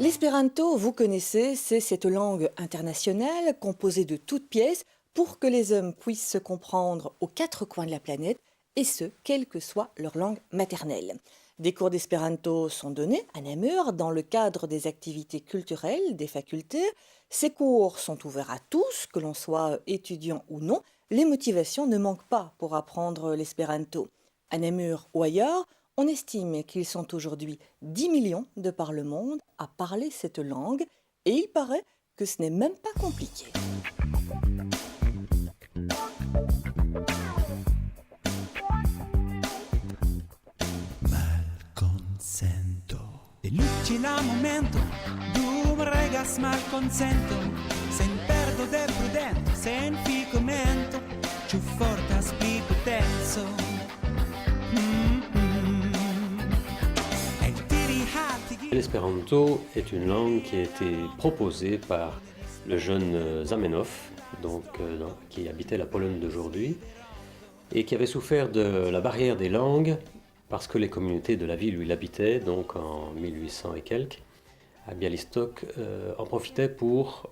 L'espéranto, vous connaissez, c'est cette langue internationale composée de toutes pièces pour que les hommes puissent se comprendre aux quatre coins de la planète, et ce, quelle que soit leur langue maternelle. Des cours d'espéranto sont donnés à Namur dans le cadre des activités culturelles des facultés. Ces cours sont ouverts à tous, que l'on soit étudiant ou non. Les motivations ne manquent pas pour apprendre l'espéranto. À Namur ou ailleurs, on estime qu'ils sont aujourd'hui 10 millions de par le monde à parler cette langue et il paraît que ce n'est même pas compliqué. Malconsento. E lucina momento, dum regas malconsento, sen perdo de prudento, sen ficamento, ciù fortas pli potenzo. L'espéranto est une langue qui a été proposée par le jeune Zamenhof, qui habitait la Pologne d'aujourd'hui, et qui avait souffert de la barrière des langues parce que les communautés de la ville où il habitait, donc en 1800 et quelques, à Białystok, en profitaient pour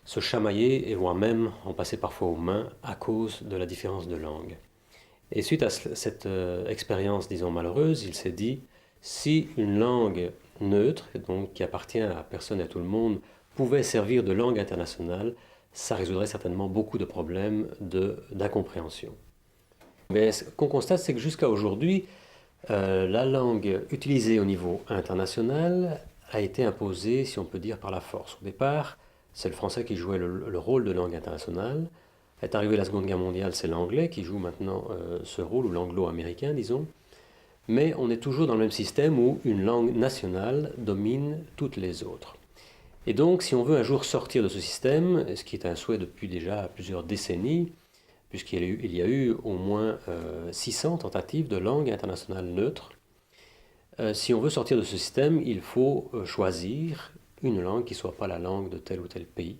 se chamailler et voire même en passer parfois aux mains à cause de la différence de langue. Et suite à cette expérience, disons, malheureuse, il s'est dit, si une langue neutre, donc qui appartient à personne et à tout le monde, pouvait servir de langue internationale, ça résoudrait certainement beaucoup de problèmes d'incompréhension. Mais ce qu'on constate, c'est que jusqu'à aujourd'hui, la langue utilisée au niveau international a été imposée, si on peut dire, par la force. Au départ, c'est le français qui jouait le rôle de langue internationale. Est arrivée la Seconde Guerre mondiale, c'est l'anglais qui joue maintenant ce rôle, ou l'anglo-américain, disons. Mais on est toujours dans le même système où une langue nationale domine toutes les autres. Et donc, si on veut un jour sortir de ce système, ce qui est un souhait depuis déjà plusieurs décennies, puisqu'il y a eu au moins 600 tentatives de langue internationale neutre, si on veut sortir de ce système, il faut choisir une langue qui ne soit pas la langue de tel ou tel pays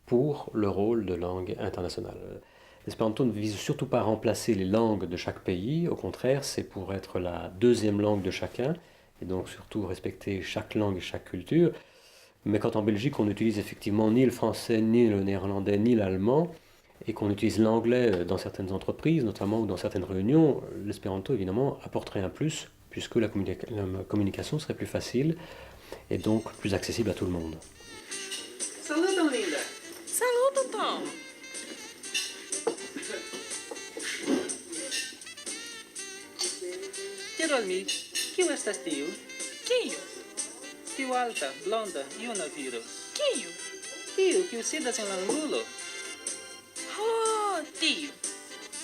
pour le rôle de langue internationale. L'espéranto ne vise surtout pas à remplacer les langues de chaque pays, au contraire, c'est pour être la deuxième langue de chacun, et donc surtout respecter chaque langue et chaque culture. Mais quand en Belgique on n'utilise effectivement ni le français, ni le néerlandais, ni l'allemand, et qu'on utilise l'anglais dans certaines entreprises, notamment ou dans certaines réunions, l'espéranto évidemment apporterait un plus, puisque la communication serait plus facile et donc plus accessible à tout le monde. Salutam, linda! Saluto, Tom! Diru al mi, kiu estas tiu? Kiu? Tiu alta, blonda, juna viro. Kiu? Tiu, kiu sidas en la angulo. Oh, tiu.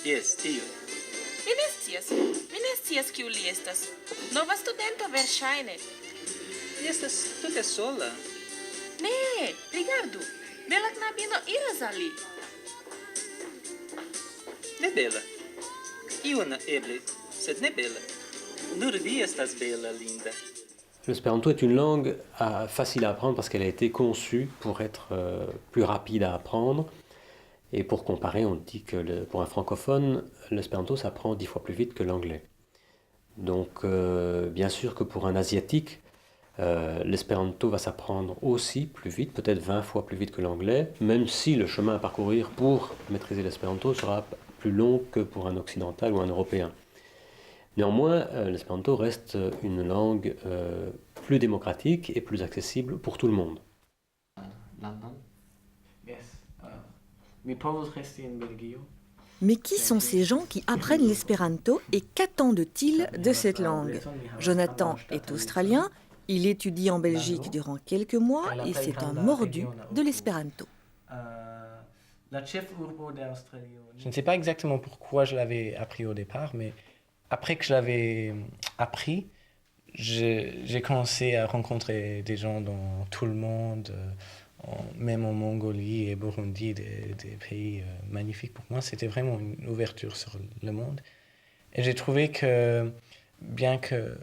Jes, tiu. Mi ne scias kiu li estas. Nova studento verŝajne. Li estas tute sola. Ne, rigardu. Bela knabino iras al li. Ne bela. Juna eble, sed ne bela. Nur vi estas bela, linda. L'espéranto est une langue facile à apprendre parce qu'elle a été conçue pour être plus rapide à apprendre. Et pour comparer, on dit que pour un francophone, l'espéranto s'apprend 10 fois plus vite que l'anglais. Donc, bien sûr que pour un asiatique, l'espéranto va s'apprendre aussi plus vite, peut-être 20 fois plus vite que l'anglais, même si le chemin à parcourir pour maîtriser l'espéranto sera plus long que pour un occidental ou un européen. Néanmoins, l'espéranto reste une langue plus démocratique et plus accessible pour tout le monde. London? Yes. Mi povus resti in Belgio. Mais qui sont ces gens qui apprennent l'espéranto et qu'attendent-ils de cette langue? Jonathan est australien, il étudie en Belgique durant quelques mois et c'est un mordu de l'espéranto. Je ne sais pas exactement pourquoi je l'avais appris au départ, mais après que je l'avais appris, j'ai commencé à rencontrer des gens dans tout le monde, même en Mongolie et Burundi, des pays magnifiques pour moi. C'était vraiment une ouverture sur le monde. Et j'ai trouvé que, bien que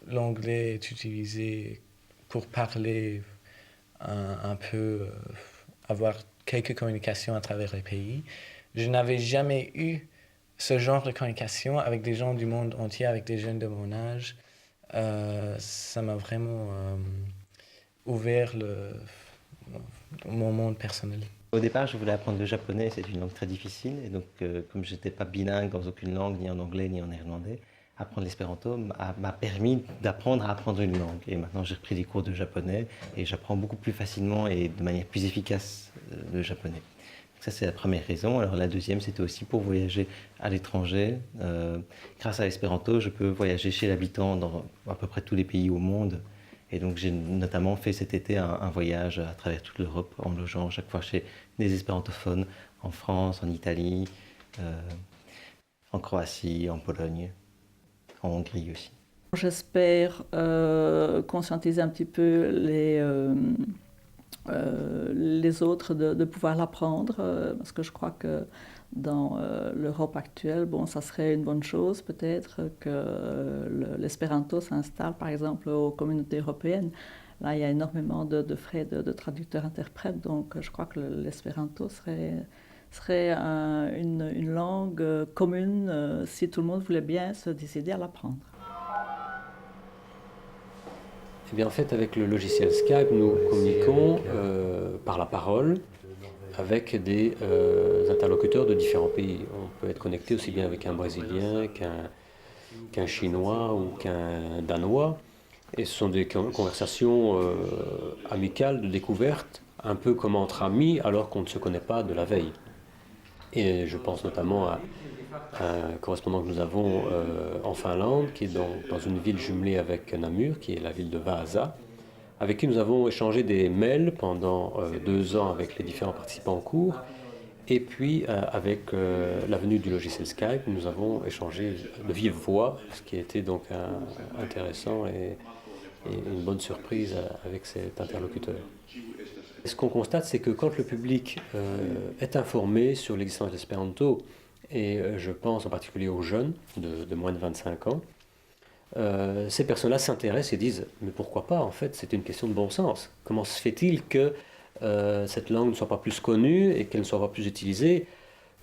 l'anglais est utilisé pour parler un peu, avoir quelques communications à travers les pays, je n'avais jamais eu ce genre de communication avec des gens du monde entier, avec des jeunes de mon âge. Ça m'a vraiment ouvert mon monde personnel. Au départ, je voulais apprendre le japonais, c'est une langue très difficile, et donc comme je n'étais pas bilingue dans aucune langue, ni en anglais ni en néerlandais, apprendre l'espéranto m'a permis d'apprendre à apprendre une langue. Et maintenant, j'ai repris des cours de japonais, et j'apprends beaucoup plus facilement et de manière plus efficace le japonais. Donc ça, c'est la première raison. Alors la deuxième, c'était aussi pour voyager à l'étranger. Grâce à l'espéranto, je peux voyager chez l'habitant dans à peu près tous les pays au monde. Et donc j'ai notamment fait cet été un voyage à travers toute l'Europe en logeant chaque fois chez des espérantophones en France, en Italie, en Croatie, en Pologne, en Hongrie aussi. J'espère conscientiser un petit peu les autres de pouvoir l'apprendre, parce que je crois que dans l'Europe actuelle, bon, ça serait une bonne chose peut-être que l'espéranto s'installe par exemple aux communautés européennes. Là, il y a énormément de frais de traducteurs-interprètes, donc je crois que l'espéranto serait une langue commune si tout le monde voulait bien se décider à l'apprendre. Eh bien, en fait, avec le logiciel Skype, nous communiquons par la parole avec des interlocuteurs de différents pays. On peut être connecté aussi bien avec un Brésilien qu'un Chinois ou qu'un Danois. Et ce sont des conversations amicales, de découverte, un peu comme entre amis, alors qu'on ne se connaît pas de la veille. Et je pense notamment à un correspondant que nous avons en Finlande, qui est dans une ville jumelée avec Namur, qui est la ville de Vaasa, avec qui nous avons échangé des mails pendant 2 ans avec les différents participants au cours. Et puis, avec la venue du logiciel Skype, nous avons échangé de vive voix, ce qui a été donc intéressant et une bonne surprise avec cet interlocuteur. Ce qu'on constate, c'est que quand le public est informé sur l'existence de l'espéranto, et je pense en particulier aux jeunes de moins de 25 ans, ces personnes-là s'intéressent et disent « mais pourquoi pas, en fait, c'est une question de bon sens. Comment se fait-il que cette langue ne soit pas plus connue et qu'elle ne soit pas plus utilisée,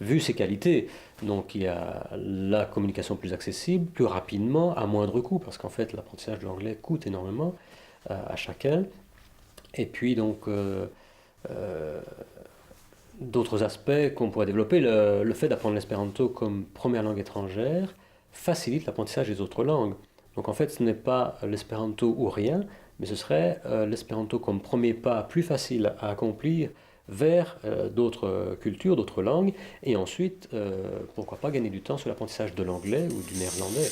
vu ses qualités ?» Donc il y a la communication plus accessible, plus rapidement, à moindre coût, parce qu'en fait l'apprentissage de l'anglais coûte énormément à chacun. Et puis donc d'autres aspects qu'on pourrait développer, le fait d'apprendre l'espéranto comme première langue étrangère facilite l'apprentissage des autres langues. Donc en fait ce n'est pas l'espéranto ou rien, mais ce serait l'espéranto comme premier pas plus facile à accomplir vers d'autres cultures, d'autres langues, et ensuite, pourquoi pas gagner du temps sur l'apprentissage de l'anglais ou du néerlandais.